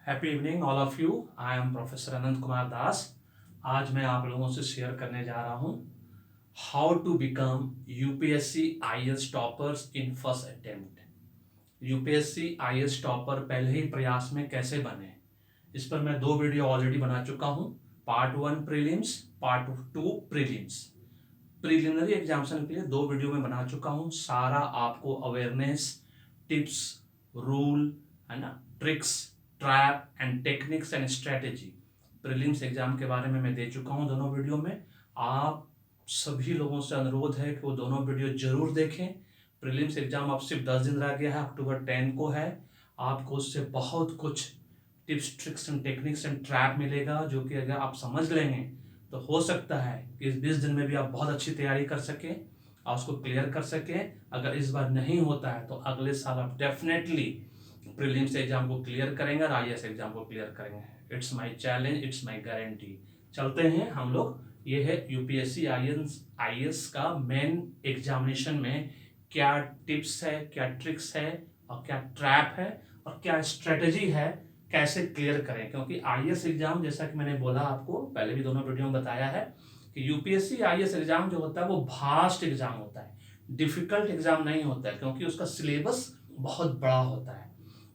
Happy evening all of you. I am professor Anant Kumar Das. आज मैं आप लोगों से शेयर करने जा रहा हूँ how to become UPSC IAS toppers in first attempt. UPSC IAS topper पहले ही प्रयास में कैसे बने, इस पर मैं 2 वीडियो ऑलरेडी बना चुका हूँ। Part 1 prelims, part 2 prelims. Preliminary examination के लिए 2 वीडियो में बना चुका हूँ। सारा आपको अवेयरनेस, टिप्स, रूल, है ना, tricks, trap and techniques and strategy prelims exam के बारे में मैं दे चुका हूँ दोनों वीडियो में। आप सभी लोगों से अनुरोध है कि वो दोनों वीडियो जरूर देखें। प्रीलिम्स एग्जाम अब सिर्फ 10 दिन रह गया है, अक्टूबर 10 को है। आपको उससे बहुत कुछ tips, tricks and techniques and trap मिलेगा, जो कि अगर आप समझ लेंगे तो हो सकता है कि इस 20 दिन में भी आप बहुत अच्छी तैयारी कर सकें और उसको क्लियर कर सकें। अगर इस बार नहीं होता है तो अगले साल आप डेफिनेटली प्रीलिम्स एग्जाम को क्लियर करेंगे और आईएएस एग्जाम को क्लियर करेंगे। It's my challenge, it's my guarantee. चलते हैं हम लोग। ये है यूपीएससी आईएएस का मेन एग्जामिनेशन में क्या टिप्स है, क्या ट्रिक्स है और क्या ट्रैप है और क्या स्ट्रेटेजी है, कैसे क्लियर करें। क्योंकि आईएएस एग्जाम, जैसा कि मैंने बोला आपको पहले भी दोनों वीडियो में बताया है कि यूपीएससी आईएएस एग्जाम जो होता है वो भास्ट एग्जाम होता है, डिफिकल्ट एग्जाम नहीं होता है। क्योंकि उसका सिलेबस बहुत बड़ा होता है,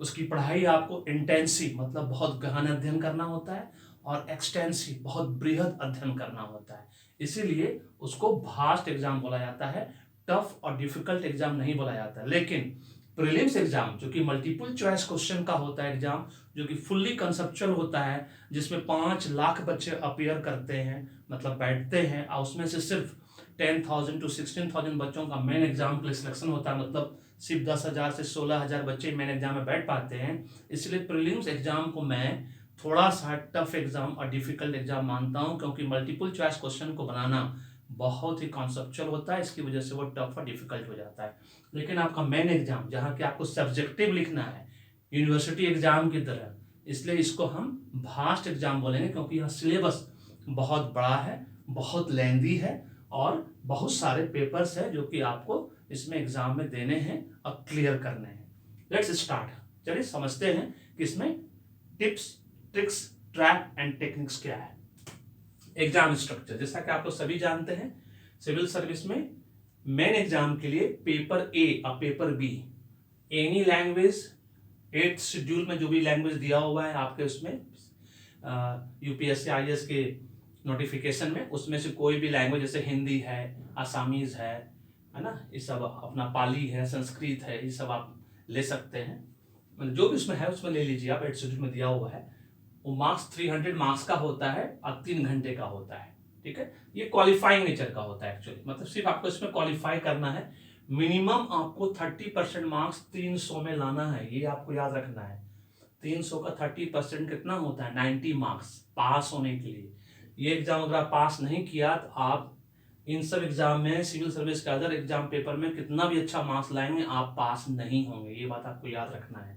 उसकी पढ़ाई आपको इंटेंसिव मतलब बहुत गहन अध्ययन करना होता है और एक्सटेंसिव बहुत बृहद अध्ययन करना होता है। इसीलिए उसको भास्ट एग्जाम बोला जाता है, टफ और डिफिकल्ट एग्जाम नहीं बोला जाता है। लेकिन प्रीलिम्स एग्जाम जो कि मल्टीपल चॉइस क्वेश्चन का होता है एग्जाम, जो कि फुल्ली कंसेप्चुअल होता है, जिसमें 5 लाख बच्चे अपियर करते हैं, मतलब बैठते हैं, और उसमें से सिर्फ 10,000 to 16,000 बच्चों का मेन एग्जाम के लिए सिलेक्शन होता है। मतलब सिर्फ 10,000 से 16,000 बच्चे मेन एग्जाम में बैठ पाते हैं। इसलिए प्रीलिम्स एग्जाम को मैं थोड़ा सा टफ एग्जाम और डिफिकल्ट एग्जाम मानता हूं, क्योंकि मल्टीपल चॉइस क्वेश्चन को बनाना बहुत ही कॉन्सेप्चुअल होता है। इसकी वजह से वो टफ और डिफिकल्ट हो जाता है। लेकिन आपका मेन एग्जाम, जहाँ कि आपको सब्जेक्टिव लिखना है यूनिवर्सिटी एग्जाम की तरह, इसलिए इसको हम भास्ट एग्जाम बोलेंगे, क्योंकि यह सिलेबस बहुत बड़ा है, बहुत लेंदी है और बहुत सारे पेपर्स है जो कि आपको इसमें एग्जाम में देने हैं और क्लियर करने हैं। Let's start. चलिए समझते हैं कि इसमें tips, tricks, trap and techniques क्या है। एग्जाम स्ट्रक्चर, जैसा कि आप लोग सभी जानते हैं, सिविल सर्विस में मेन एग्जाम के लिए पेपर ए और paper B, any language, 8th schedule में जो भी लैंग्वेज दिया हुआ है आपके उसमें यूपीएससी आईएएस के नोटिफिकेशन में, उसमें से कोई भी लैंग्वेज, जैसे हिंदी है, आसामीज है ना, ये सब अपना पाली है, संस्कृत है, ये सब आप ले सकते हैं। मतलब जो भी उसमें है उसमें ले लीजिए आप, 8th शेड्यूल में दिया हुआ है। वो मार्क्स 300 मार्क्स का होता है और 3 घंटे का होता है। ठीक है, ये क्वालिफाइंग नेचर का होता है एक्चुअली, मतलब सिर्फ आपको इसमें क्वालिफाई करना है। मिनिमम आपको 30% मार्क्स 300 में लाना है, ये आपको याद रखना है। 300 का 30% कितना होता है? 90 मार्क्स पास होने के लिए। ये एग्जाम अगर आप पास नहीं किया तो आप इन सब एग्जाम में, सिविल सर्विस के अदर एग्जाम पेपर में कितना भी अच्छा मार्क्स लाएंगे, आप पास नहीं होंगे। ये बात आपको याद रखना है।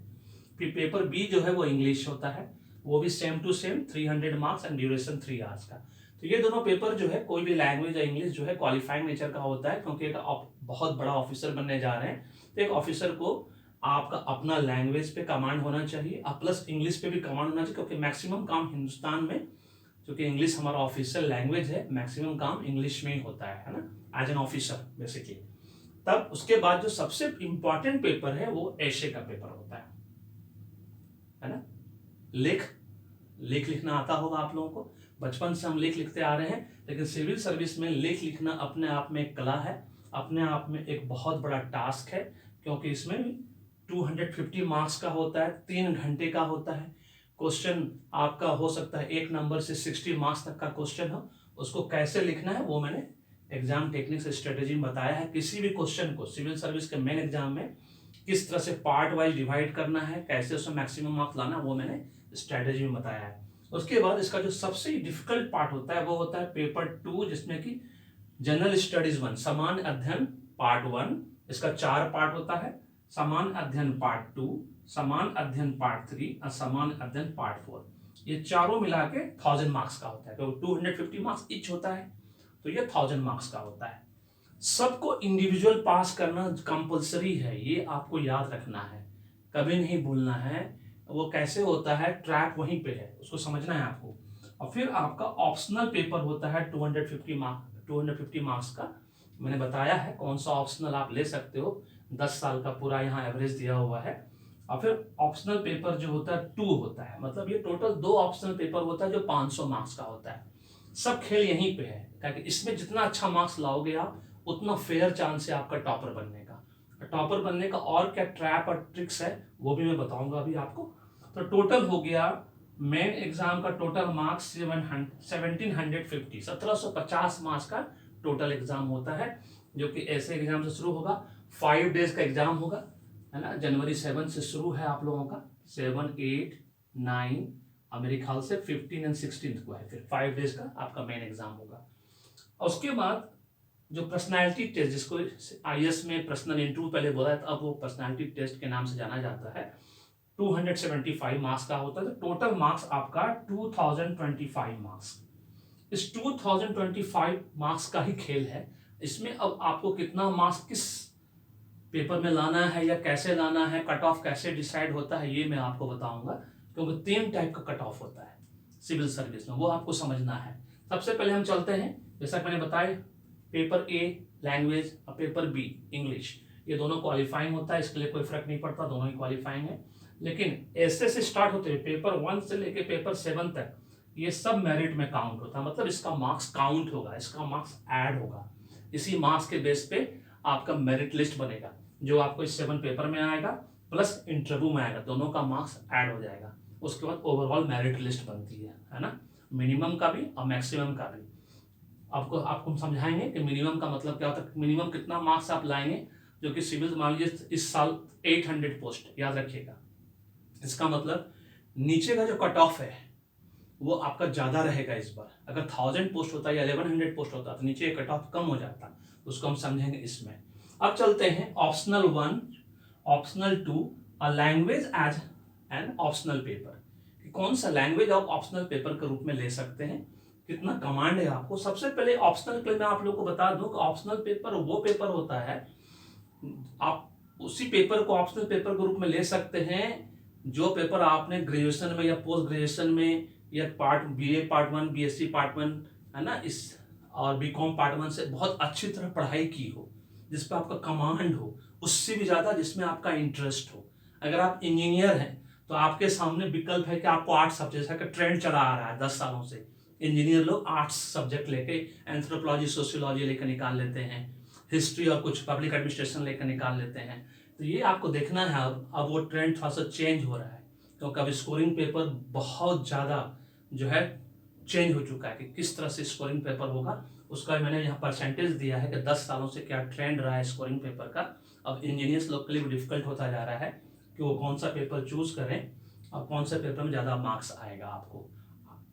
फिर पेपर बी जो है वो इंग्लिश होता है, वो भी same to same 300 marks and duration 3 hours का। तो ये दोनों पेपर जो है, कोई भी लैंग्वेज या इंग्लिश जो है, क्वालिफाइंग नेचर का होता है। क्योंकि एक बहुत बड़ा ऑफिसर बनने जा रहे हैं, तो एक ऑफिसर को आपका अपना लैंग्वेज पे कमांड होना चाहिए और प्लस इंग्लिश पे भी कमांड होना चाहिए। क्योंकि मैक्सिमम काम हिंदुस्तान में, क्योंकि इंग्लिश हमारा ऑफिशियल लैंग्वेज है, मैक्सिमम काम इंग्लिश में ही होता है ना, एज एन ऑफिसर बेसिकली। तब उसके बाद जो सबसे इंपॉर्टेंट पेपर है वो एशे का पेपर होता है ना। लेख लिखना आता होगा आप लोगों को, बचपन से हम लेख लिखते आ रहे हैं। लेकिन सिविल सर्विस में लेख लिखना अपने आप में एक कला है, अपने आप में एक बहुत बड़ा टास्क है। क्योंकि इसमें 250 मार्क्स का होता है, 3 घंटे का होता है। क्वेश्चन आपका हो सकता है 1 नंबर से 60 मार्क्स तक का क्वेश्चन हो, उसको कैसे लिखना है वो मैंने एग्जाम टेक्निक्स स्ट्रेटेजी में बताया है। किसी भी क्वेश्चन को सिविल सर्विस के मेन एग्जाम में किस तरह से पार्ट वाइज डिवाइड करना है, कैसे उसमें मैक्सिमम मार्क्स लाना, वो मैंने स्ट्रेटेजी में बताया है। उसके बाद इसका जो सबसे डिफिकल्ट पार्ट होता है वो होता है पेपर 2, जिसमें कि जनरल स्टडीज 1, सामान्य अध्ययन पार्ट 1। इसका 4 पार्ट होता है, सामान्य अध्ययन पार्ट 2, सामान्य अध्ययन पार्ट 3 और सामान्य अध्ययन पार्ट 4। ये चारों मिला के 1000 मार्क्स का होता है। तो 250 मार्क्स ईच होता है, तो ये 1000 मार्क्स का होता है। सबको इंडिविजुअल पास करना कंपलसरी है, ये आपको याद रखना है। कभी नहीं भूलना है वो कैसे होता है, ट्रैप वहीं पे है, उसको समझना है आपको। और फिर आपका ऑप्शनल पेपर होता है 250 मार्क्स का। मैंने बताया है कौन सा ऑप्शनल आप ले सकते हो, 10 साल का पूरा यहाँ एवरेज दिया हुआ है। और फिर ऑप्शनल पेपर जो होता है 2 होता है, मतलब ये टोटल 2 ऑप्शनल पेपर होता है जो 500 मार्क्स का होता है। सब खेल यहीं पे है, क्योंकि इसमें जितना अच्छा मार्क्स लाओगे आप, उतना फेयर चांस है आपका टॉपर बनने का। टॉपर बनने का और क्या ट्रैप और ट्रिक्स है वो भी मैं बताऊंगा अभी आपको। तो टोटल हो गया मेन एग्जाम का टोटल मार्क्स 1750 मार्क्स का टोटल एग्जाम होता है, जो कि ऐसे एग्जाम से शुरू होगा। 5 डेज का एग्जाम होगा, है ना। जनवरी 7 से शुरू है आप लोगों का, 7, 8, 9, और मेरे ख्याल से 15 एंड 16 को है। फिर 5 डेज का आपका मेन एग्जाम होगा। और उसके बाद जो पर्सनालिटी टेस्ट, जिसको आईएएस में पर्सनल इंटरव्यू पहले बोला है, तो अब वो पर्सनालिटी टेस्ट के नाम से जाना जाता है, 275 मार्क्स का होता है। तो टोटल मार्क्स आपका 2025 मार्क्स। इस 2025 मार्क्स का ही खेल है। इसमें अब आपको कितना मार्क्स किस पेपर में लाना है या कैसे लाना है, कट ऑफ कैसे डिसाइड होता है, ये मैं आपको बताऊंगा। क्योंकि 3 टाइप का कट ऑफ होता है सिविल सर्विस में, वो आपको समझना है। सबसे पहले हम चलते हैं, जैसा मैंने बताया, पेपर ए लैंग्वेज और पेपर बी इंग्लिश, ये दोनों क्वालिफाइंग होता है, इसके लिए कोई फर्क नहीं पड़ता, दोनों ही क्वालिफाइंग है। लेकिन ऐसे से स्टार्ट होते हैं, पेपर 1 से लेके पेपर 7 तक ये सब मेरिट में काउंट होता है, मतलब इसका मार्क्स काउंट होगा, इसका मार्क्स ऐड होगा। इसी मार्क्स के बेस पे आपका मेरिट लिस्ट बनेगा, जो आपको इस 7 पेपर में आएगा प्लस इंटरव्यू में आएगा, दोनों का मार्क्स ऐड हो जाएगा। उसके बाद ओवरऑल मेरिट लिस्ट बनती है ना, मिनिमम का भी और मैक्सिमम का भी। आपको हम समझाएंगे कि मिनिमम का मतलब क्या होता है, मिनिमम कितना मार्क्स आप लाएंगे। जो कि सिविल मान लीजिए इस साल 800 पोस्ट, याद रखिएगा। इसका मतलब नीचे का जो कट ऑफ है वो आपका ज्यादा रहेगा इस बार। अगर 1000 पोस्ट होता है या 1100 पोस्ट होता तो नीचे कट ऑफ कम हो जाता, उसको हम समझेंगे इसमें। अब चलते हैं optional 1, optional 2, a language as an optional paper. कौन सा लैंग्वेज आप ऑप्शनल पेपर के रूप में ले सकते हैं, कितना कमांड है आपको। सबसे पहले ऑप्शनल के लिए मैं आप लोगों को बता दूं कि ऑप्शनल पेपर वो पेपर होता है, आप उसी पेपर को ऑप्शनल पेपर के रूप में ले सकते हैं जो पेपर आपने ग्रेजुएशन में या पोस्ट ग्रेजुएशन में या बीए पार्ट 1, बीएससी पार्ट 1, है ना, इस और बीकॉम पार्ट 1 से बहुत अच्छी तरह पढ़ाई की हो, जिस पर आपका कमांड हो, उससे भी ज्यादा जिसमें आपका इंटरेस्ट हो। अगर आप इंजीनियर हैं तो आपके सामने विकल्प है कि आपको 8 सब्जेक्ट का ट्रेंड चला आ रहा है 10 सालों से, इंजीनियर लोग 8 सब्जेक्ट लेके एंथ्रोपोलॉजी सोशियोलॉजी लेकर निकाल लेते हैं, हिस्ट्री और कुछ पब्लिक एडमिनिस्ट्रेशन लेकर निकाल लेते हैं। तो ये आपको देखना है, अब वो ट्रेंड थोड़ा सा चेंज हो रहा है, क्योंकि अब स्कोरिंग पेपर बहुत ज़्यादा जो है चेंज हो चुका है कि किस तरह से स्कोरिंग पेपर होगा। उसका मैंने यहाँ परसेंटेज दिया है कि 10 सालों से क्या ट्रेंड रहा है स्कोरिंग पेपर का। अब इंजीनियर्स लोग के लिए डिफिकल्ट होता जा रहा है कि वो कौन सा पेपर चूज करें और कौन सा पेपर में ज़्यादा मार्क्स आएगा आपको।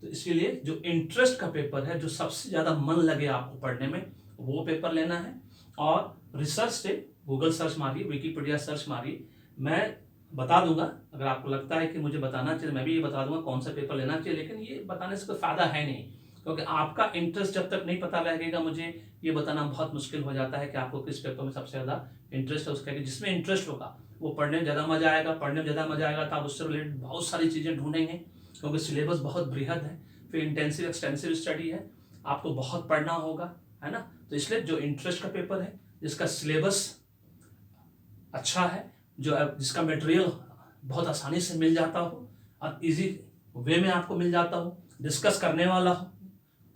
तो इसलिए जो इंटरेस्ट का पेपर है, जो सबसे ज़्यादा मन लगे आपको पढ़ने में, वो पेपर लेना है। और रिसर्च से गूगल सर्च मारिए, विकिपीडिया सर्च मारिए, मैं बता दूंगा। अगर आपको लगता है कि मुझे बताना चाहिए, मैं भी ये बता दूंगा कौन सा पेपर लेना चाहिए, लेकिन ये बताने से कोई फायदा है नहीं, क्योंकि आपका इंटरेस्ट जब तक नहीं पता लगेगा, मुझे ये बताना बहुत मुश्किल हो जाता है कि आपको किस पेपर में सबसे ज़्यादा इंटरेस्ट है। उसका जिसमें इंटरेस्ट होगा वो पढ़ने में ज़्यादा मजा आएगा, पढ़ने में ज़्यादा मजा आएगा तो आप उससे रिलेटेड बहुत सारी चीज़ें ढूंढेंगे, क्योंकि सिलेबस बहुत बृहद है, फिर इंटेंसिव एक्सटेंसिव स्टडी है, आपको बहुत पढ़ना होगा, है ना। तो इसलिए जो इंटरेस्ट का पेपर है, जिसका सिलेबस अच्छा है, जो जिसका मटेरियल बहुत आसानी से मिल जाता हो और इजी वे में आपको मिल जाता हो, डिस्कस करने वाला हो,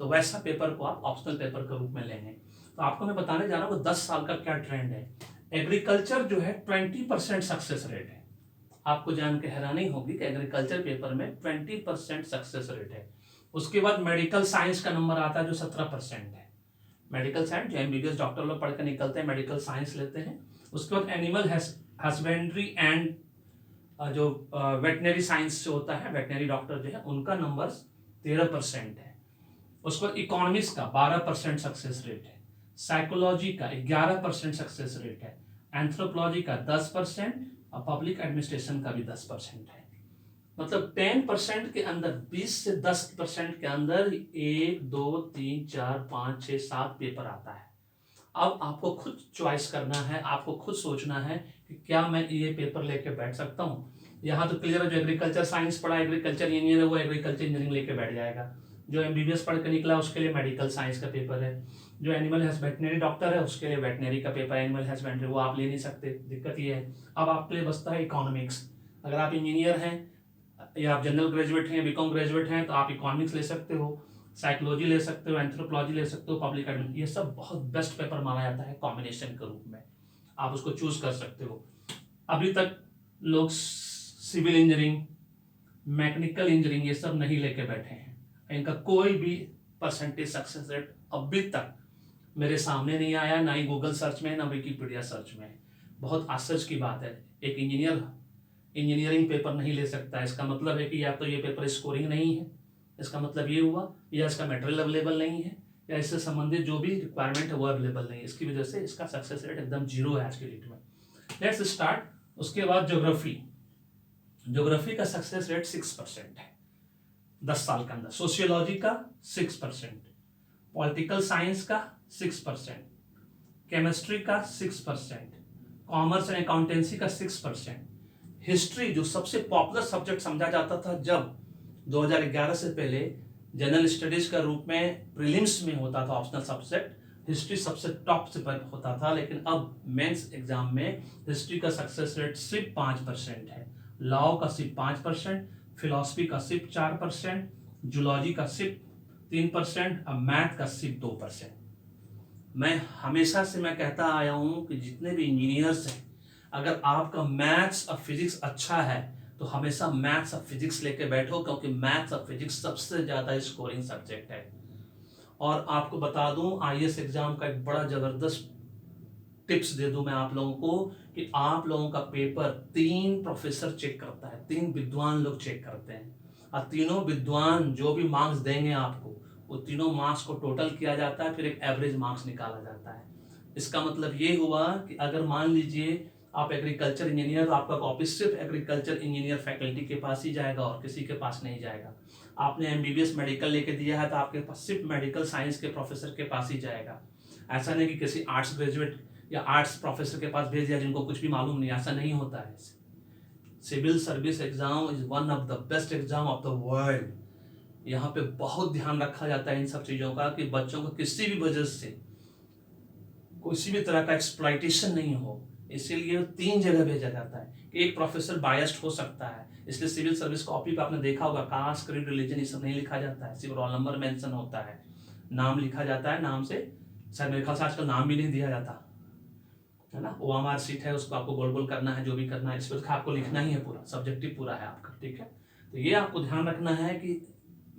तो वैसा पेपर को आप ऑप्शनल पेपर के रूप में लेंगे। तो आपको मैं बताने जा रहा हूँ 10 साल का क्या ट्रेंड है। एग्रीकल्चर जो है 20% सक्सेस रेट है। आपको जान के हैरानी होगी कि एग्रीकल्चर पेपर में 20% सक्सेस रेट है। उसके बाद मेडिकल साइंस का नंबर आता है जो 17% है। मेडिकल साइंस जो एमबीबीएस डॉक्टर लोग पढ़ कर निकलते हैं, मेडिकल साइंस लेते हैं। उसके बाद एनिमल हस्बेंड्री एंड जो वेटनरी साइंस जो होता है, वेटनरी डॉक्टर जो है, उनका नंबर 13% है। उसके बाद इकोनॉमिक्स का 12% सक्सेस रेट है। साइकोलॉजी का 11% सक्सेस रेट है। एंथ्रोपोलॉजी का 10% और पब्लिक एडमिनिस्ट्रेशन का भी 10% है। मतलब 10% के अंदर, 20 से 10% के अंदर 1, 2, 3, 4, 5, 6, 7 पेपर आता है। अब आपको खुद चॉइस करना है, आपको खुद सोचना है कि क्या मैं ये पेपर लेके बैठ सकता हूँ। यहाँ तो क्लियर है, जो एग्रीकल्चर साइंस पढ़ा, एग्रीकल्चर इंजीनियर है, वो एग्रीकल्चर इंजीनियरिंग लेके बैठ जाएगा। जो एमबीबीएस पढ़ के निकला उसके लिए मेडिकल साइंस का पेपर है। जो एनिमल हस्बेंडरी डॉक्टर है उसके लिए वेटनरी का पेपर, एनिमल हस्बेंडरी, वो आप ले नहीं सकते, दिक्कत ये है। अब आपके लिए बचता है इकोनॉमिक्स। अगर आप इंजीनियर हैं या आप जनरल ग्रेजुएट हैं, बीकॉम ग्रेजुएट हैं, तो आप इकोनॉमिक्स ले सकते हो, साइकोलॉजी ले सकते हो, एंथ्रोपोलॉजी ले सकते हो, पब्लिक एडमिनिस्ट्रेशन, ये सब बहुत बेस्ट पेपर माना जाता है कॉम्बिनेशन के रूप में, आप उसको चूज कर सकते हो। अभी तक लोग सिविल इंजीनियरिंग, मैकेनिकल इंजीनियरिंग ये सब नहीं लेके बैठे हैं, इनका कोई भी परसेंटेज सक्सेस रेट अभी तक मेरे सामने नहीं आया, ना ही गूगल सर्च में है, ना विकिपीडिया सर्च में है। बहुत आश्चर्य की बात है, एक इंजीनियर इंजीनियरिंग पेपर नहीं ले सकता, इसका मतलब है कि या तो ये पेपर स्कोरिंग नहीं है, इसका मतलब ये हुआ, या इसका मटेरियल अवेलेबल नहीं है, या इससे संबंधित जो भी रिक्वायरमेंट है वो अवेलेबल नहीं है, इसकी वजह से इसका सक्सेस रेट एकदम जीरो है आज के डेट में। Let's start. उसके बाद ज्योग्राफी का सक्सेस रेट 6% है 10 साल के अंदर, सोशियोलॉजी का 6%, पॉलिटिकल साइंस का 6%, केमिस्ट्री का 6%, कॉमर्स एंड अकाउंटेंसी का 6%, हिस्ट्री जो सबसे पॉपुलर सब्जेक्ट समझा जाता था जब 2011 से पहले जनरल स्टडीज का रूप में प्रीलिम्स में होता था ऑप्शनल सब्जेक्ट, हिस्ट्री सबसे टॉप से पर होता था, लेकिन अब मेंस एग्जाम में हिस्ट्री का सक्सेस रेट सिर्फ 5% है, लॉ का सिर्फ 5%, फिलॉसफी का सिर्फ 4%, जूलॉजी का सिर्फ 3% और मैथ का सिर्फ 2%। मैं हमेशा से मैं कहता आया हूं कि जितने भी इंजीनियर्स हैं, अगर आपका मैथ्स और फिजिक्स अच्छा है तो हमेशा मैथ्स और फिजिक्स लेके बैठो, क्योंकि मैथ्स और फिजिक्स सबसे ज़्यादा स्कोरिंग सब्जेक्ट है। और आपको बता दूं, आईएएस एग्जाम का एक बड़ा ज़बरदस्त टिप्स दे दूं मैं आप लोगों को कि आप लोगों का पेपर 3 प्रोफेसर चेक करता है, 3 विद्वान लोग चेक करते हैं, और तीनों विद्वान जो भी मार्क्स देंगे आपको, वो तीनों मार्क्स को टोटल किया जाता है, फिर एक एवरेज मार्क्स निकाला जाता है। इसका मतलब ये हुआ कि अगर मान लीजिए आप एग्रीकल्चर इंजीनियर, तो आपका कॉपी सिर्फ एग्रीकल्चर इंजीनियर फैकल्टी के पास ही जाएगा और किसी के पास नहीं जाएगा। आपने एमबीबीएस मेडिकल लेके दिया है तो आपके पास सिर्फ मेडिकल साइंस के प्रोफेसर के पास ही जाएगा। ऐसा नहीं कि किसी आर्ट्स ग्रेजुएट या आर्ट्स प्रोफेसर के पास भेज दिया जिनको कुछ भी मालूम नहीं, ऐसा नहीं होता है। Civil service exam is one of the best exam of the world. यहाँ पे बहुत ध्यान रखा जाता है इन सब चीज़ों का कि बच्चों को किसी भी वजह से किसी भी तरह का एक्सप्लॉइटेशन नहीं हो, इसीलिए 3 जगह भेजा जाता है कि एक प्रोफेसर बायस्ड हो सकता है, इसलिए सिविल सर्विस कॉपी पे आपने देखा होगा कास्ट, क्रीड, रिलीजन ये सब नहीं लिखा जाता है, सिर्फ रोल नंबर मेंशन होता है, नाम लिखा जाता है, नाम से शायद मेरे ख्याल से आजकल नाम भी नहीं दिया जाता है ना, ओएमआर सीट है उसको आपको गोल गोल करना है, जो भी करना है इस पर आपको लिखना ही है, पूरा सब्जेक्टिव पूरा है आपका, ठीक है। तो ये आपको ध्यान रखना है कि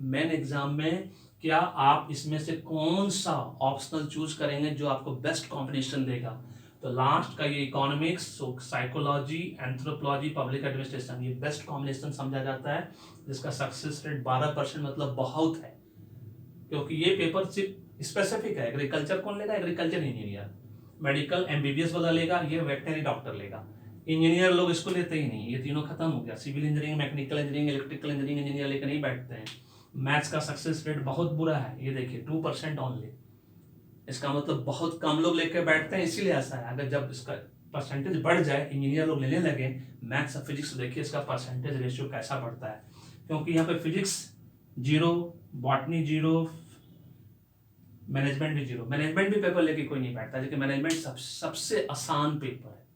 मेन एग्जाम में क्या आप इसमें से कौन सा ऑप्शनल चूज करेंगे जो आपको बेस्ट कॉम्बिनेशन देगा। तो लास्ट का ये economics, psychology, anthropology, public administration, ये बेस्ट कॉम्बिनेशन समझा जाता है, जिसका सक्सेस रेट 12% मतलब बहुत है, क्योंकि ये पेपर सिर्फ स्पेसिफिक है। एग्रीकल्चर कौन लेगा? Agriculture engineer. मेडिकल एमबीबीएस वाला लेगा, ये वेटनरी डॉक्टर लेगा। इंजीनियर लोग इसको लेते ही नहीं, ये तीनों खत्म हो गया। Civil engineering, mechanical engineering, electrical engineering engineer लेकर नहीं बैठते हैं। मैथ्स का सक्सेस रेट बहुत बुरा है, ये देखिए 2% ओनली। इसका मतलब बहुत कम लोग लेकर बैठते हैं, इसीलिए ऐसा है। अगर जब इसका परसेंटेज बढ़ जाए, इंजीनियर लोग लेने लगे मैथ्स और फिजिक्स, देखिए इसका परसेंटेज रेशियो कैसा बढ़ता है, क्योंकि यहाँ पे फिजिक्स 0, बॉटनी 0, मैनेजमेंट भी 0। मैनेजमेंट भी पेपर लेके कोई नहीं बैठता, लेकिन मैनेजमेंट सबसे आसान पेपर है,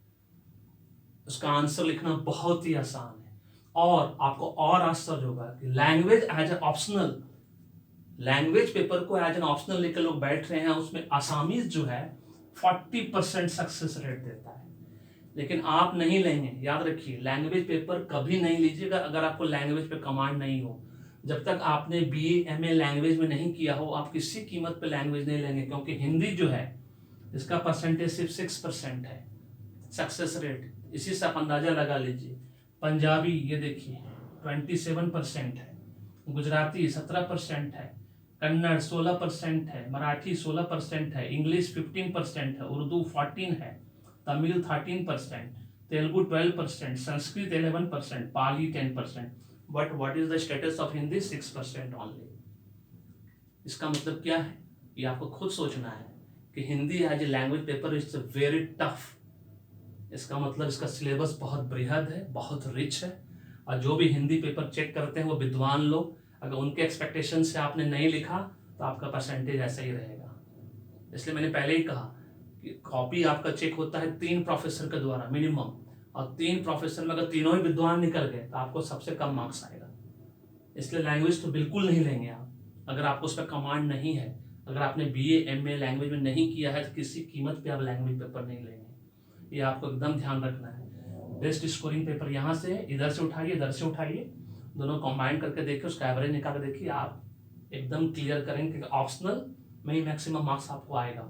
उसका आंसर लिखना बहुत ही आसान है। और आपको और आश्चर्य होगा कि language as a optional, language paper को एज एन ऑप्शनल लेकर लोग बैठ रहे हैं, उसमें आसामीज जो है 40% सक्सेस रेट देता है, लेकिन आप नहीं लेंगे। याद रखिए, लैंग्वेज पेपर कभी नहीं लीजिएगा अगर आपको लैंग्वेज पे कमांड नहीं हो। जब तक आपने बीए एमए लैंग्वेज में नहीं किया हो, आप किसी कीमत पे लैंग्वेज नहीं लेंगे, क्योंकि हिंदी जो है इसका परसेंटेज सिर्फ 6% है सक्सेस रेट, इसी से आप अंदाजा लगा लीजिए। पंजाबी ये देखिए 27% है, गुजराती 17% है, कन्नड़ 16% है, मराठी 16% है, इंग्लिश 15% है, उर्दू 14 है, तमिल 13%, तेलुगु 12%, संस्कृत 11%, पाली 10%। But what is the status of Hindi? 6% only. इसका मतलब क्या है, ये आपको खुद सोचना है कि Hindi as a language paper is very tough. इसका मतलब इसका सिलेबस बहुत बृहद है, बहुत रिच है, और जो भी हिंदी पेपर चेक करते हैं वो विद्वान लोग, अगर उनके एक्सपेक्टेशन से आपने नहीं लिखा तो आपका परसेंटेज ऐसा ही रहेगा। इसलिए मैंने पहले ही कहा कि कॉपी आपका चेक होता है 3 प्रोफेसर के द्वारा मिनिमम, और 3 प्रोफेसर में अगर तीनों ही विद्वान निकल गए तो आपको सबसे कम मार्क्स आएगा। इसलिए लैंग्वेज तो बिल्कुल नहीं लेंगे आप, अगर आपको उस पर कमांड नहीं है, अगर आपने BA MA लैंग्वेज में नहीं किया है तो किसी कीमत पे आप लैंग्वेज पेपर नहीं लेंगे, ये आपको एकदम ध्यान रखना है। बेस्ट स्कोरिंग पेपर यहाँ से है, इधर से उठाइए, इधर से उठाइए, दोनों कंबाइन करके देखिए, उसका एवरेज निकाल कर देखिए, आप एकदम क्लियर करेंगे कि ऑप्शनल में ही मैक्सिमम मार्क्स आपको आएगा।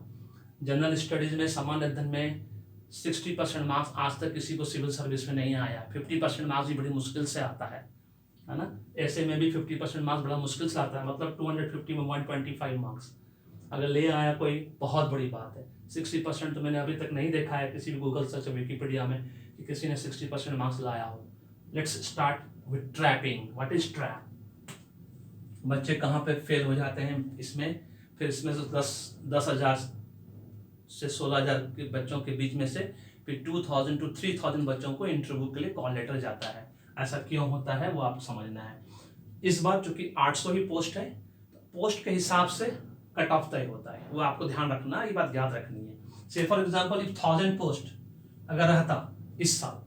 जनरल स्टडीज में, सामान्य अध्ययन में 60% मार्क्स आज तक किसी को सिविल सर्विस में नहीं आया। 50% मार्क्स भी बड़ी मुश्किल से आता है ना। ऐसे में भी 50% मार्क्स बड़ा मुश्किल से आता है, मतलब 250 में 125 मार्क्स अगर ले आया कोई, बहुत बड़ी बात है। 60% तो मैंने अभी तक नहीं देखा है किसी भी गूगल सर्च या विकिपीडिया में कि किसी ने 60% मार्क्स लाया हो। Let's start with trapping. What is trap? बच्चे कहाँ पे फेल हो जाते हैं इसमें, फिर इसमें से 10,000 से 16,000 के बच्चों के बीच में से फिर 2,000 to 3,000 बच्चों को इंटरव्यू के लिए कॉल लेटर जाता है। ऐसा क्यों होता है वो आप समझना है। इस बार चूंकि 800 ही पोस्ट है, पोस्ट के हिसाब से कट ऑफ तय होता है, वो आपको ध्यान रखना, ये बात याद रखनी है। से फॉर एग्जांपल 1000 पोस्ट अगर रहता इस साल,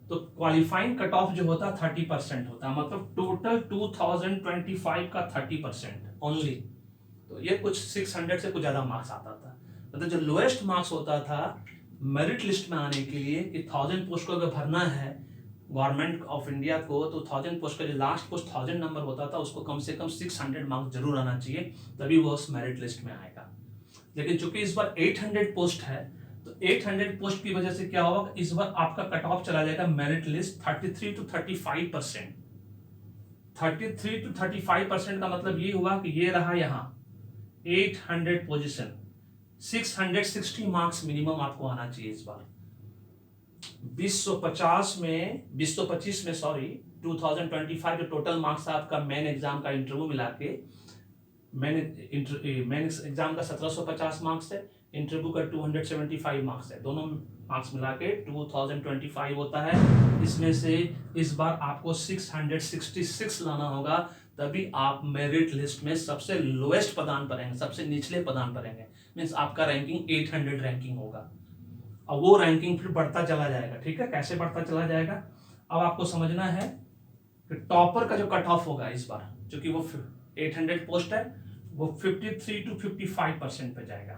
तो क्वालिफाइंग कट ऑफ जो होता 30% होता, मतलब टोटल 2025 का 30% ओनली। तो ये कुछ 600 से कुछ ज्यादा मार्क्स आता था। मतलब जो लोएस्ट मार्क्स होता था मेरिट लिस्ट में आने के लिए कि 1000 पोस्ट को अगर भरना है गवर्नमेंट ऑफ इंडिया को, तो 1000 पोस्ट का जो लास्ट पोस्ट 1000 नंबर होता था उसको कम से कम 600 मार्क्स जरूर आना चाहिए, तभी वो उस मेरिट लिस्ट में आएगा। लेकिन चूंकि इस बार 800 पोस्ट है, तो 800 पोस्ट की वजह से क्या होगा, इस बार आपका कट ऑफ चला जाएगा मेरिट लिस्ट 33 to 35%। 33 to 35% का मतलब ये हुआ कि ये रहा यहाँ 800 पोजीशन, 660 मार्क्स मिनिमम आपको आना चाहिए इस बार। 2025 में सॉरी 2025 जो टोटल मार्क्स आपका मेन एग्जाम का इंटरव्यू मिला के, मेन एग्जाम का 1750 मार्क्स है, इंटरव्यू का 275 मार्क्स है, दोनों मार्क्स मिला के 2025 होता है। इसमें से इस बार आपको 666 लाना होगा, तभी आप मेरिट लिस्ट में सबसे लोएस्ट पदान पर रहेंगे, सबसे निचले पदान पर रहेंगे। मीन्स आपका रैंकिंग 800 रैंकिंग होगा, और वो रैंकिंग फिर बढ़ता चला जाएगा। ठीक है, कैसे बढ़ता चला जाएगा अब आपको समझना है कि टॉपर का जो कट ऑफ होगा इस बार, क्योंकि वो 800 पोस्ट है, वो 53 to 55% पे जाएगा।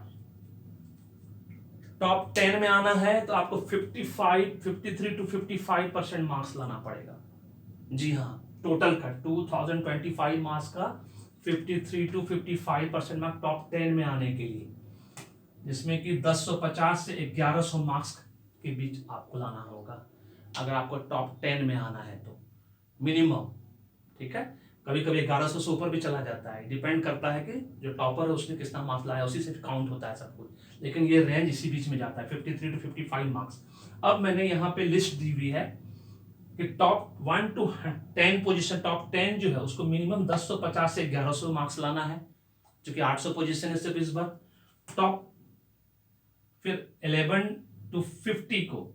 टॉप 10 में आना है तो आपको 53 to 55% मार्क्स लाना पड़ेगा। जी हाँ, टोटल का 2025 मार्क्स का 53 to 55% मार्क्स टॉप 10 में आने के लिए, जिसमें कि 1050 से 1100 मार्क्स के बीच आपको लाना होगा अगर आपको टॉप 10 में आना है तो मिनिमम। ठीक है, कभी कभी 1100 से ऊपर भी चला जाता है, डिपेंड करता है कि जो टॉपर है उसने कितना मार्क्स लाया, उसी से काउंट होता है सब कुछ, लेकिन ये रेंज इसी बीच में जाता है 53 to 55 मार्क्स। अब मैंने यहाँ पे लिस्ट दी हुई है कि टॉप 1 to 10 पोजीशन, टॉप 10 जो है उसको मिनिमम 1050 से 1100 मार्क्स लाना है, क्योंकि 800 पोजीशन है सिर्फ इस बार। टॉप फिर 11 to 50 को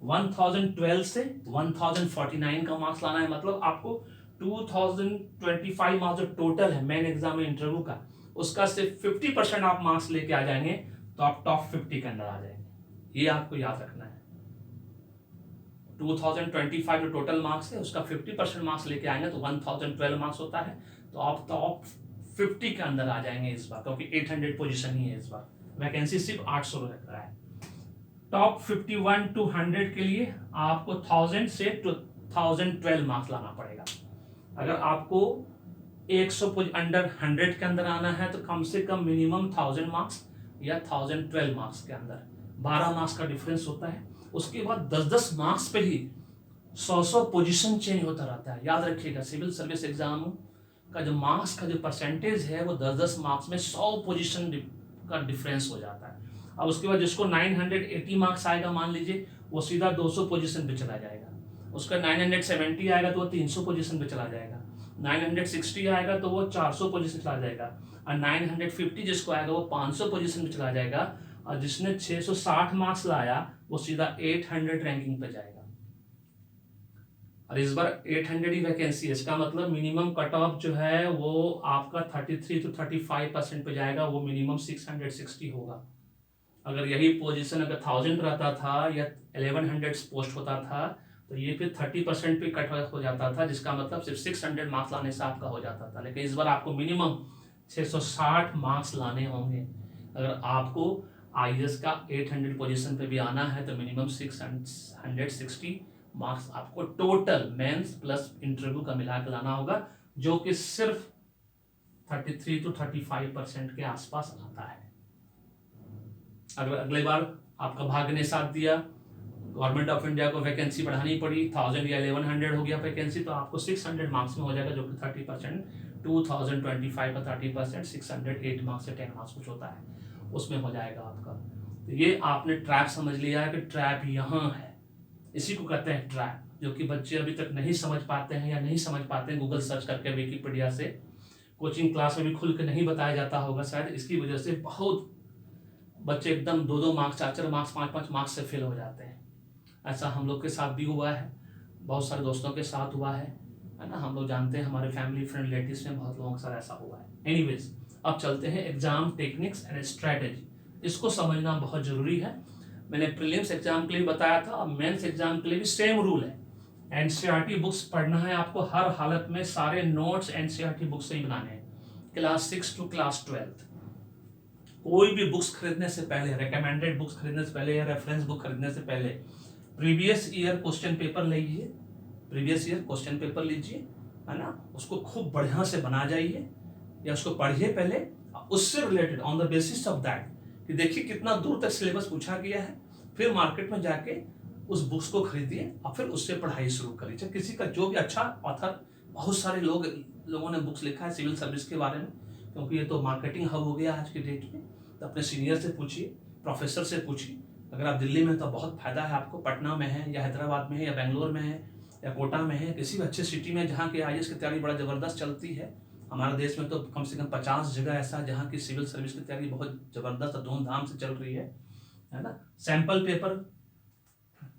1012 से 1049 का मार्क्स लाना है, मतलब आपको 2025 मार्क्स जो टोटल है मेन एग्जाम में इंटरव्यू का, उसका सिर्फ 50% आप मार्क्स लेके आ जाएंगे तो आप टॉप 50 के अंदर आ जाएंगे। ये आपको याद रखना है। 2025 जो टोटल मार्क्स है उसका 50% मार्क्स लेके आएंगे तो 1012 मार्क्स होता है, तो आप टॉप 50 के अंदर आ जाएंगे इस बार, क्योंकि 800 पोजीशन ही है इस बार, वैकेंसी सिर्फ 800 रख रहा है। टॉप 51 to 100 के लिए आपको 1000 से 1012 मार्क्स लाना पड़ेगा। अगर आपको 100 अंडर 100 के अंदर आना है तो कम से कम मिनिमम 1000 मार्क्स या 1012 मार्क्स के अंदर, 12 मार्क्स का डिफरेंस होता है। उसके बाद 10-10 मार्क्स पे ही 100 पोजीशन चेंज होता रहता है। याद रखिएगा, सिविल सर्विस एग्जाम का जो मार्क्स का जो परसेंटेज है वो 10-10 मार्क्स में 100 पोजीशन का डिफरेंस हो जाता है। अब उसके बाद जिसको 980 मार्क्स आएगा मान लीजिए, वो सीधा 200 पोजीशन पे चला जाएगा। उसका 970 आएगा तो वो 300 पोजीशन पे चला जाएगा। 960 आएगा तो वो 400 पोजीशन चला जाएगा, और 950 जिसको आएगा वो 500 पोजीशन पे चला जाएगा, और जिसने 660 मार्क्स लाया वो सीधा 800 रैंकिंग पे जाएगा। और इस बार 800 ही वैकेंसी है। इसका मतलब मिनिमम कट ऑफ जो है वो आपका 33 to 35% पे जाएगा, वो मिनिमम 660 होगा। अगर यही पोजीशन अगर 1000 रहता था या 1100 पोस्ट होता था तो ये फिर 30% पे कट हो जाता था, जिसका मतलब सिर्फ 600 मार्क्स लाने से आपका हो जाता था। लेकिन इस बार आपको मिनिमम 660 मार्क्स लाने होंगे। अगर आपको IAS का 800 पोजीशन पे भी आना है तो मिनिमम 660 मार्क्स आपको टोटल मेंस प्लस इंटरव्यू का मिला के लाना होगा, जो कि सिर्फ 33 to 35% के आसपास आता है। अगर अगले बार आपका भाग्य ने साथ दिया, गवर्नमेंट ऑफ इंडिया को वैकेंसी बढ़ानी पड़ी, 1000 या 1100 हो गया वैकेंसी, तो आपको 600 मार्क्स में हो जाएगा, जो कि 30%, 2025 का 30%, 608 मार्क्स से 10 मार्क्स कुछ होता है, उसमें हो जाएगा आपका। तो ये आपने ट्रैप समझ लिया है कि ट्रैप यहाँ है, इसी को कहते हैं ट्रैप, जो कि बच्चे अभी तक नहीं समझ पाते हैं या नहीं समझ पाते हैं गूगल सर्च करके, विकिपीडिया से, कोचिंग क्लास में भी खुल के नहीं बताया जाता होगा शायद, इसकी वजह से बहुत बच्चे एकदम 2-2 मार्क्स, 4-4 मार्क्स, 5-5 मार्क्स से फेल हो जाते हैं। ऐसा हम लोग के साथ भी हुआ है, बहुत सारे दोस्तों के साथ हुआ है ना, हम लोग जानते हैं, हमारे फैमिली फ्रेंड रिलेटिव्स में बहुत लोगों के साथ ऐसा हुआ है। एनीवेज, अब चलते हैं एग्जाम टेक्निक्स एंड स्ट्रेटेजी। इसको समझना बहुत जरूरी है। मैंने प्रीलिम्स एग्जाम के लिए बताया था, अब मेंस एग्जाम के लिए भी सेम रूल है। NCERT बुक्स पढ़ना है आपको हर हालत में, सारे नोट्स NCERT बुक से ही बनाने हैं, क्लास 6 to क्लास 12। कोई भी बुक्स खरीदने से पहले, रिकमेंडेड बुक्स खरीदने से पहले या रेफरेंस बुक खरीदने से पहले प्रीवियस ईयर क्वेश्चन पेपर लीजिए, प्रीवियस ईयर क्वेश्चन पेपर लीजिए, है ना, उसको खूब बढ़िया से बना जाइए या उसको पढ़िए पहले, उससे related on the basis of that कि देखिए कितना दूर तक सिलेबस पूछा गया है, फिर मार्केट में जाके उस बुक्स को खरीदिए और फिर उससे पढ़ाई शुरू करिए। किसी का जो भी अच्छा ऑथर, बहुत सारे लोगों ने बुक्स लिखा है सिविल सर्विस के बारे में, क्योंकि ये तो मार्केटिंग हब हो गया आज की डेट में। तो अपने सीनियर से पूछिए, प्रोफेसर से पूछिए। अगर आप दिल्ली में हैं तो बहुत फायदा है आपको, पटना में है या हैदराबाद में है या बेंगलोर में है या कोटा में है, किसी भी अच्छे सिटी में जहाँ की IAS की तैयारी बड़ा ज़बरदस्त चलती है। हमारे देश में तो कम से कम 50 जगह ऐसा जहाँ की सिविल सर्विस की तैयारी बहुत ज़बरदस्त और धूमधाम से चल रही है ना। सैंपल पेपर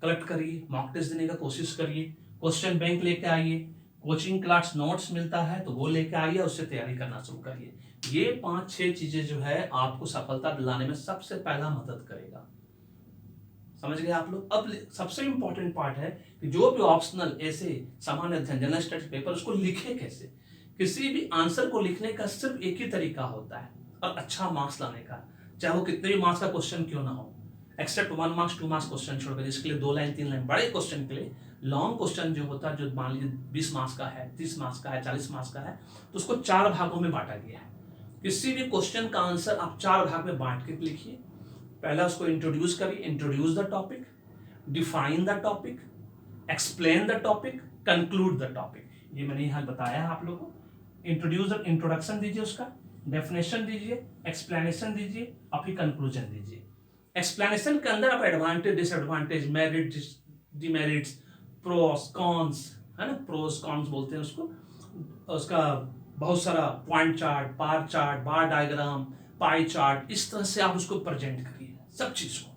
कलेक्ट करिए, मॉक टेस्ट देने का कोशिश करिए, क्वेश्चन बैंक लेके आइए, कोचिंग क्लास नोट्स मिलता है तो वो लेके आइए, उससे तैयारी करना शुरू करिए। ये 5-6 चीजें जो है आपको सफलता दिलाने में सबसे पहला मदद करेगा। समझ गए आप लोग। अब सबसे इंपॉर्टेंट पार्ट है कि जो भी ऑप्शनल ऐसे सामान्य अध्ययन जनरल स्टडीज पेपर, उसको लिखे कैसे। किसी भी आंसर को लिखने का सिर्फ एक ही तरीका होता है और अच्छा मार्क्स लाने का, चाहे वो कितने भी मार्क्स का क्वेश्चन क्यों ना हो, एक्सेप्ट 1 मार्क्स 2 मार्क्स क्वेश्चन छोड़कर, जिसके लिए 2 लाइन 3 लाइन, बड़े क्वेश्चन के लिए लॉन्ग क्वेश्चन जो होता है, जो मान लीजिए 20 मार्क्स का है, 30 मार्क्स का है, 40 मार्क्स का है, तो उसको 4 भागों में बांटा गया है। किसी भी क्वेश्चन का आंसर आप 4 भाग में बांट के लिखिए। पहला उसको इंट्रोड्यूस करिए, introduce the topic, define the topic, explain the topic, conclude the topic. ये मैंने यहाँ बताया है आप लोगों को। इंट्रोडक्शन दीजिए, उसका डेफिनेशन दीजिए, एक्सप्लेनेशन दीजिए और फिर कंक्लूजन दीजिए। एक्सप्लेनेशन के अंदर आप advantage, disadvantage, merit, demerits, pros cons, है ना, प्रोस कॉन्स बोलते हैं उसको, उसका बहुत सारा पॉइंट चार्ट, बार डायग्राम, पाई चार्ट, इस तरह से आप उसको प्रेजेंट करिए। सब चीज को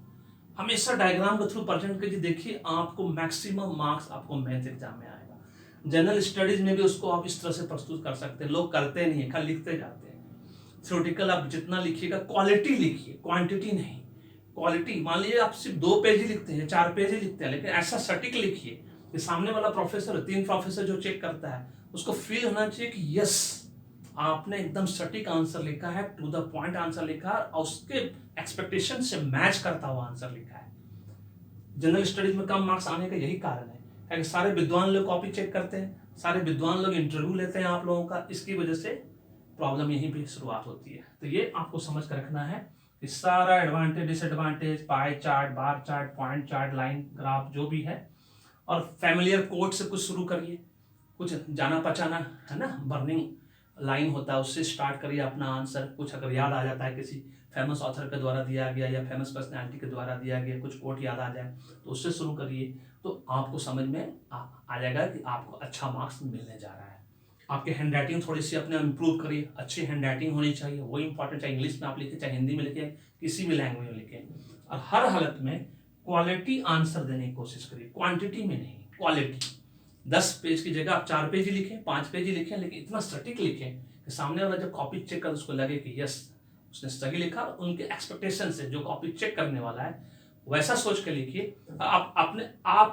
हमेशा डायग्राम के थ्रू प्रेजेंट करिए। देखिए आपको मैक्सिमम मार्क्स आपको मैथ एग्जाम में आएगा। जनरल स्टडीज में भी उसको आप इस तरह से प्रस्तुत कर सकते हैं। लोग करते नहीं है, खाली लिखते जाते हैं। थ्योरेटिकल आप जितना लिखिएगा, क्वालिटी लिखिए, क्वांटिटी नहीं, क्वालिटी। मान लीजिए आप सिर्फ 2 पेज ही लिखते हैं, 4 पेज ही लिखते हैं, लेकिन ऐसा सटीक लिखिए कि सामने वाला प्रोफेसर, 3 प्रोफेसर जो चेक करता है, उसको फील होना चाहिए कि यस आपने एकदम सटीक आंसर लिखा है, टू द पॉइंट आंसर लिखा है और उसके एक्सपेक्टेशन से मैच करता हुआ आंसर लिखा है। जनरल स्टडीज में कम मार्क्स आने का यही कारण है कि सारे विद्वान लोग कॉपी चेक करते हैं, सारे विद्वान लोग इंटरव्यू लेते हैं आप लोगों का, इसकी वजह से प्रॉब्लम यहीं पे शुरुआत होती है। तो ये आपको समझ कर रखना है कि सारा advantage, disadvantage, pie chart, bar chart, point chart, line graph जो भी है, और फैमिलियर कोड से कुछ शुरू करिए, कुछ जाना पहचाना, है ना, बर्निंग लाइन होता है, उससे स्टार्ट करिए अपना आंसर। कुछ अगर याद आ जाता है, किसी फेमस ऑथर के द्वारा दिया गया या फेमस पर्सनैलिटी के द्वारा दिया गया कुछ कोट याद आ जाए तो उससे शुरू करिए, तो आपको समझ में आ जाएगा कि आपको अच्छा मार्क्स मिलने जा रहा है। आपकी हैंड राइटिंग थोड़ी सी अपने इम्प्रूव करिए, अच्छी हैंड राइटिंग होनी चाहिए, वो इंपॉर्टेंट, चाहे इंग्लिश में आप लिखें, चाहे हिंदी में लिखें, किसी भी लैंग्वेज में लिखें। और हर हालत में क्वालिटी आंसर देने की कोशिश करिए, क्वांटिटी में नहीं, क्वालिटी। 10 पेज की जगह आप 4 पेज ही लिखें, 5 पेज ही लिखें, लेकिन इतना सटीक लिखें कि सामने वाला जब कॉपी चेक कर उसको लगे कि यस उसने सही लिखा, और उनके एक्सपेक्टेशन से जो कॉपी चेक करने वाला है वैसा सोच के लिखिए। आप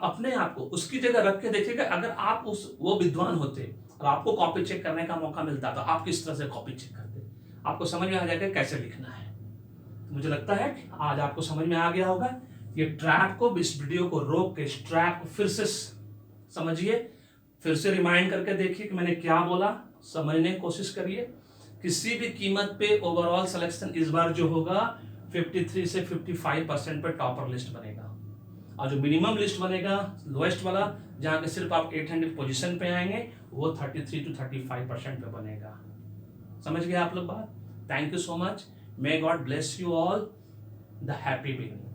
अपने आप को उसकी जगह रख के देखिएगा, अगर आप वो विद्वान होते और आपको कॉपी चेक करने का मौका मिलता तो आप किस तरह से कॉपी चेक करते, आपको समझ में आ जाएगा कैसे लिखना है। मुझे लगता है कि आज आपको समझ में आ गया होगा। ये ट्रैक को, इस वीडियो को रोक के इस ट्रैक को फिर से समझिए, फिर से रिमाइंड करके देखिए कि मैंने क्या बोला, समझने की कोशिश करिए। किसी भी कीमत पे ओवरऑल सिलेक्शन इस बार जो होगा 53 से 55% पे टॉपर लिस्ट बनेगा, और जो मिनिमम लिस्ट बनेगा लोएस्ट वाला, जहां पे सिर्फ आप 800 पोजीशन पे आएंगे, वो 33 to 35% पे बनेगा। समझ गए आप लोग बात? Thank you so much. May God bless you all. The happy beginning.